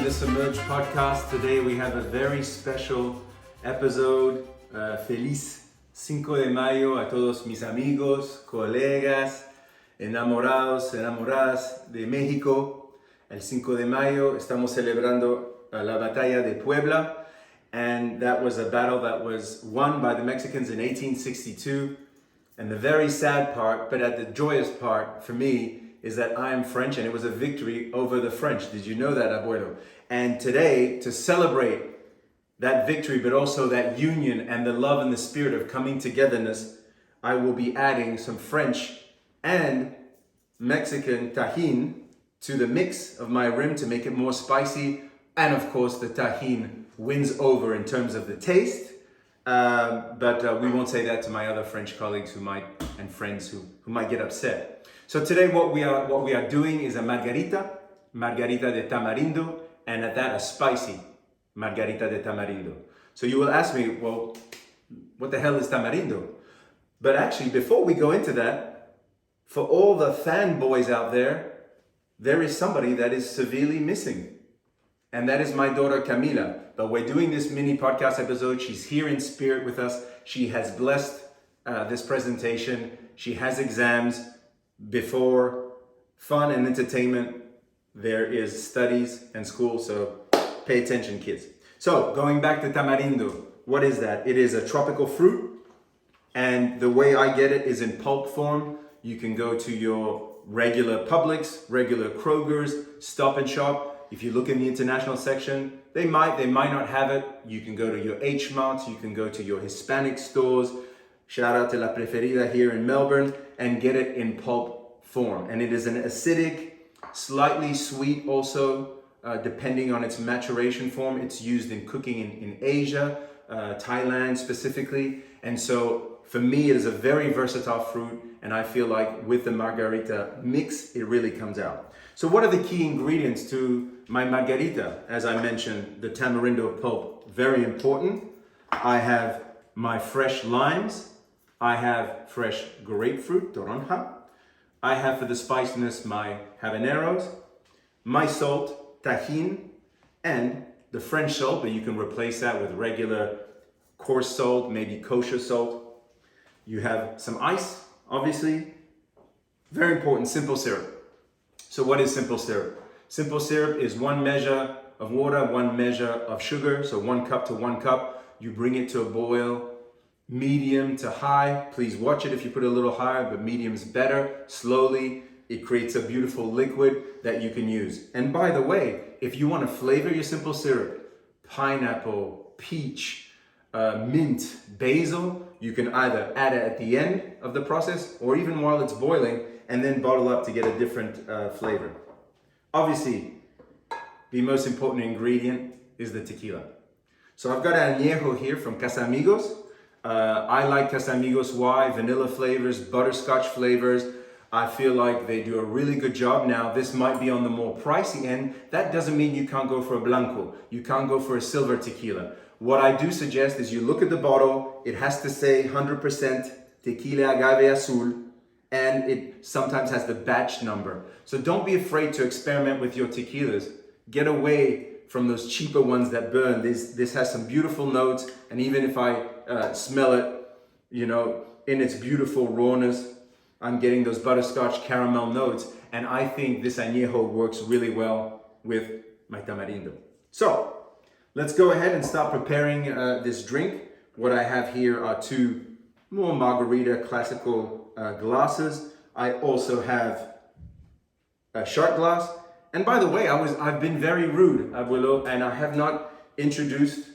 the Submerged podcast. Today we have a very special episode. Feliz Cinco de Mayo a todos mis amigos, colegas, enamorados, enamoradas de México. El 5 de Mayo estamos celebrando la batalla de Puebla, and that was a battle that was won by the Mexicans in 1862. And the very sad part, but the joyous part for me, is that I am French and it was a victory over the French. Did you know that, abuelo? And today, to celebrate that victory, but also that union and the love and the spirit of coming togetherness, I will be adding some French and Mexican Tajin to the mix of my rim to make it more spicy. And of course, the Tajin wins over in terms of the taste. But we won't say that to my other French colleagues and friends who might get upset. So today what we are doing is a Margarita de Tamarindo, and at that a spicy Margarita de Tamarindo. So you will ask me, well, what the hell is Tamarindo? But actually, before we go into that, for all the fanboys out there, there is somebody that is severely missing. And that is my daughter Camila. But we're doing this mini podcast episode. She's here in spirit with us. She has blessed this presentation. She has exams. Before fun and entertainment, there is studies and school, so pay attention, kids. So going back to Tamarindo, what is that? It is a tropical fruit, and the way I get it is in pulp form. You can go to your regular Publix, regular Kroger's, Stop and Shop. If you look in the international section, they might not have it. You can go to your H-Marts, you can go to your Hispanic stores. Shout out to La Preferida here in Melbourne, and get it in pulp form. And it is an acidic, slightly sweet also, depending on its maturation form. It's used in cooking in Asia, Thailand specifically. And so for me, it is a very versatile fruit. And I feel like with the Margarita mix, it really comes out. So what are the key ingredients to my Margarita? As I mentioned, the Tamarindo pulp, very important. I have my fresh limes. I have fresh grapefruit, toronja. I have for the spiciness my habaneros, my salt, Tajin, and the French salt, but you can replace that with regular coarse salt, maybe kosher salt. You have some ice, obviously. Very important, simple syrup. So what is simple syrup? Simple syrup is 1 measure of water, 1 measure of sugar, so 1 cup to 1 cup. You bring it to a boil, medium to high. Please watch it if you put it a little higher, but medium's better. Slowly, it creates a beautiful liquid that you can use. And by the way, if you want to flavor your simple syrup, pineapple, peach, mint, basil, you can either add it at the end of the process or even while it's boiling, and then bottle up to get a different flavor. Obviously, the most important ingredient is the tequila. So I've got an añejo here from Casamigos. I like Casamigos. Why? Vanilla flavors, butterscotch flavors. I feel like they do a really good job. Now, this might be on the more pricey end. That doesn't mean you can't go for a blanco. You can't go for a silver tequila. What I do suggest is you look at the bottle. It has to say 100% tequila agave azul, and it sometimes has the batch number. So don't be afraid to experiment with your tequilas. Get away from those cheaper ones that burn. This has some beautiful notes, and even if I smell it, in its beautiful rawness, I'm getting those butterscotch caramel notes, and I think this añejo works really well with my Tamarindo. So let's go ahead and start preparing this drink. What I have here are 2 more Margarita classical glasses. I also have a shot glass. And by the way, I've been very rude, abuelo, and I have not introduced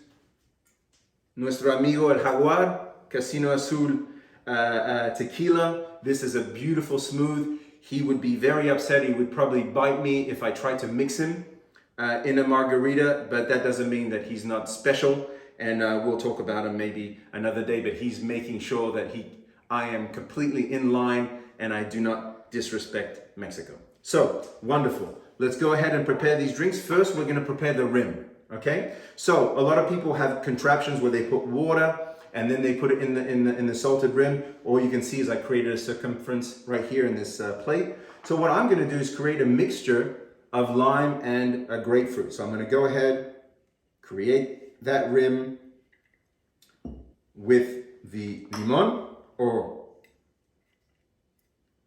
nuestro amigo el Jaguar Casino Azul tequila. This is a beautiful smooth. He would be very upset. He would probably bite me if I tried to mix him in a margarita, but that doesn't mean that he's not special. And we'll talk about him maybe another day, but he's making sure that I am completely in line and I do not disrespect Mexico. So, wonderful. Let's go ahead and prepare these drinks. First, we're going to prepare the rim, okay? So, a lot of people have contraptions where they put water and then they put it in the salted rim. Or you can see as I created a circumference right here in this plate. So what I'm going to do is create a mixture of lime and a grapefruit. So I'm going to go ahead, create that rim with the limon or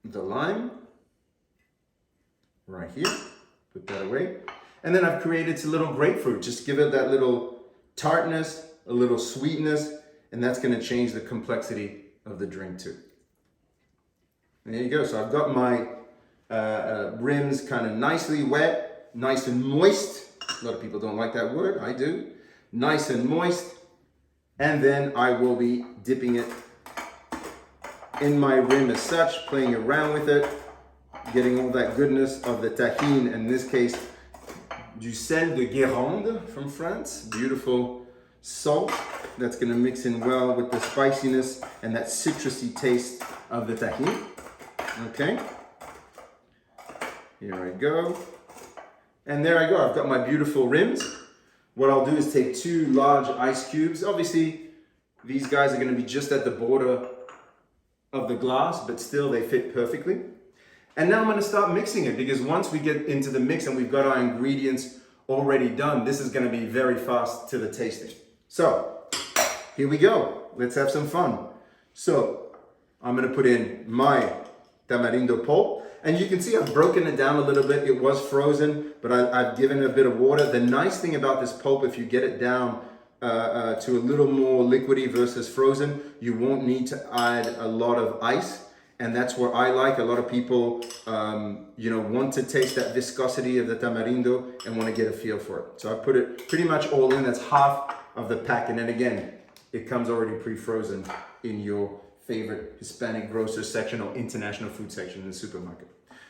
the lime right here. Put that away. And then I've created a little grapefruit. Just give it that little tartness, a little sweetness, and that's going to change the complexity of the drink too. There you go. So I've got my rims kind of nicely wet, nice and moist. A lot of people don't like that word. I do. Nice and moist. And then I will be dipping it in my rim as such, playing around with it, getting all that goodness of the Tajin, in this case, du sel de Guérande from France. Beautiful salt that's going to mix in well with the spiciness and that citrusy taste of the Tajin. Okay. Here I go. And there I go. I've got my beautiful rims. What I'll do is take 2 large ice cubes. Obviously, these guys are going to be just at the border of the glass, but still they fit perfectly. And now I'm going to start mixing it, because once we get into the mix and we've got our ingredients already done, this is going to be very fast to the tasting. So here we go. Let's have some fun. So I'm going to put in my Tamarindo pulp. And you can see I've broken it down a little bit. It was frozen, but I've given it a bit of water. The nice thing about this pulp, if you get it down to a little more liquidy versus frozen, you won't need to add a lot of ice. And that's what I like. A lot of people, want to taste that viscosity of the tamarindo and want to get a feel for it. So I put it pretty much all in. That's half of the pack. And then again, it comes already pre-frozen in your favorite Hispanic grocer section or international food section in the supermarket.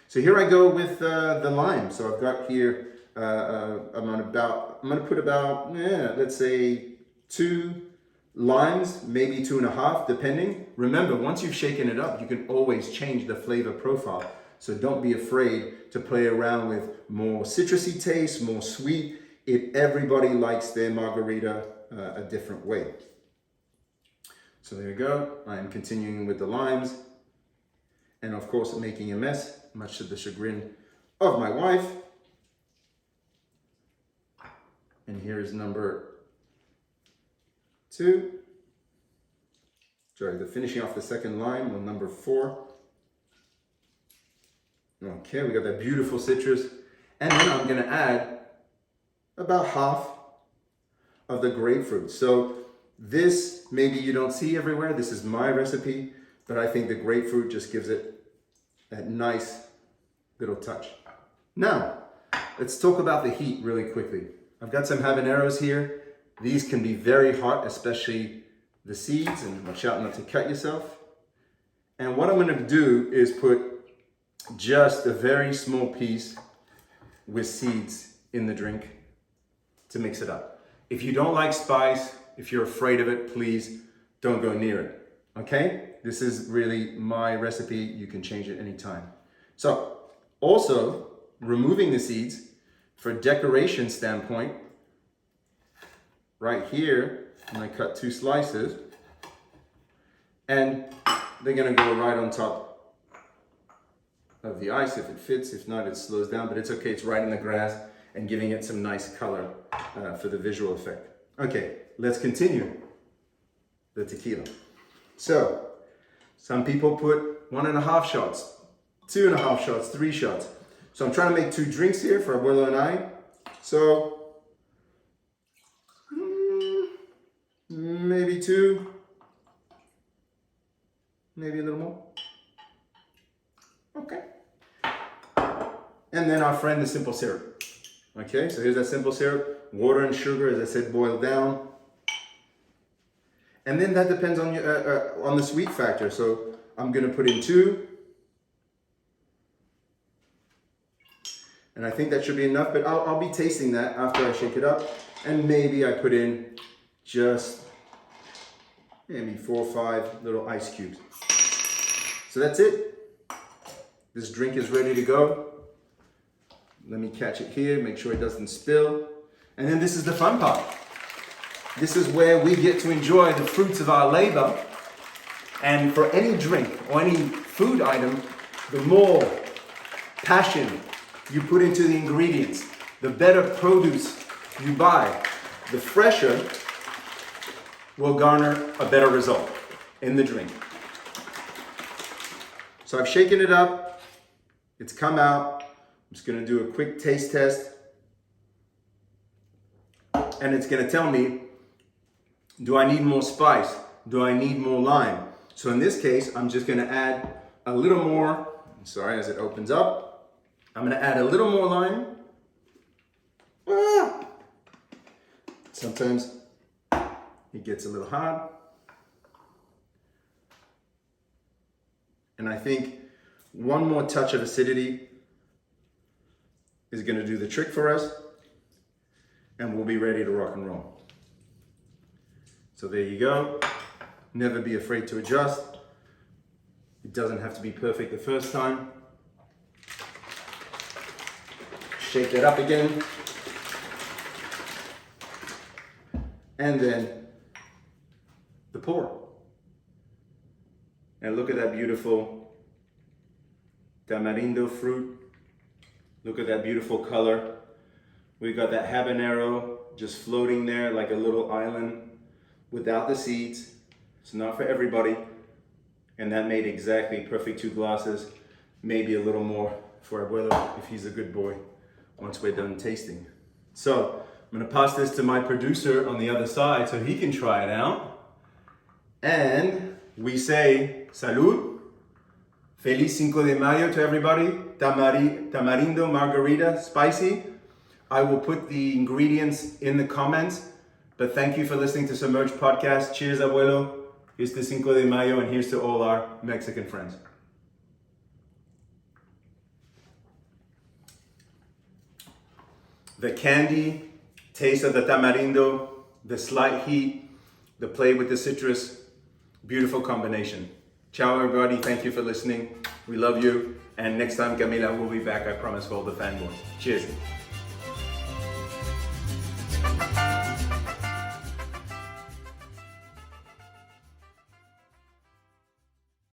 So here I go with the lime. So I've got here, I'm going to put about, let's say 2 limes, maybe 2.5, depending. Remember, once you've shaken it up, you can always change the flavor profile. So don't be afraid to play around with more citrusy taste, more sweet. Everybody likes their margarita a different way. So there you go. I am continuing with the limes. And of course, making a mess, much to the chagrin of my wife. And here is number 2. Sorry, the finishing off the second lime on number 4. Okay, we got that beautiful citrus. And then I'm going to add about half of the grapefruit. So this, maybe you don't see everywhere. This is my recipe, but I think the grapefruit just gives it that nice little touch. Now, let's talk about the heat really quickly. I've got some habaneros here. These can be very hot, especially the seeds, and watch out not to cut yourself. And what I'm going to do is put just a very small piece with seeds in the drink to mix it up. If you don't like spice, if you're afraid of it, please don't go near it. Okay? This is really my recipe. You can change it anytime. So, also, removing the seeds for decoration standpoint, right here, I'm going to cut 2 slices, and they're going to go right on top of the ice if it fits. If not, it slows down, but it's okay. It's right in the grass and giving it some nice color for the visual effect. Okay, let's continue the tequila. So, some people put 1.5 shots, 2.5 shots, 3 shots. So I'm trying to make 2 drinks here for Abuelo and I. So, maybe 2, maybe a little more. Okay. And then our friend, the simple syrup. Okay, so here's that simple syrup. Water and sugar, as I said, boiled down. And then that depends on your, on the sweet factor. So I'm going to put in 2. And I think that should be enough, but I'll be tasting that after I shake it up. And maybe I put in just maybe 4 or 5 little ice cubes. So that's it. This drink is ready to go. Let me catch it here, make sure it doesn't spill. And then this is the fun part. This is where we get to enjoy the fruits of our labor. And for any drink or any food item, the more passion you put into the ingredients, the better produce you buy, the fresher will garner a better result in the drink. So I've shaken it up, it's come out. I'm just gonna do a quick taste test. And it's gonna tell me, do I need more spice? Do I need more lime? So in this case, I'm just gonna add a little more, sorry, as it opens up, I'm gonna add a little more lime. Sometimes it gets a little hard. And I think one more touch of acidity is gonna do the trick for us, and we'll be ready to rock and roll. So there you go. Never be afraid to adjust. It doesn't have to be perfect the first time. Shake that up again. And then the pour. And look at that beautiful Tamarindo fruit. Look at that beautiful color. We got that habanero just floating there like a little island without the seeds. It's not for everybody. And that made exactly perfect 2 glasses. Maybe a little more for Abuelo if he's a good boy once we're done tasting. So I'm gonna pass this to my producer on the other side so he can try it out. And we say salud, feliz Cinco de Mayo to everybody. Tamarindo, Margarita, spicy. I will put the ingredients in the comments, but thank you for listening to Submerged Podcast. Cheers, Abuelo. Here's to Cinco de Mayo, and here's to all our Mexican friends. The candy taste of the tamarindo, the slight heat, the play with the citrus, beautiful combination. Ciao, everybody. Thank you for listening. We love you. And next time, Camila will be back, I promise, for all the fanboys. Cheers.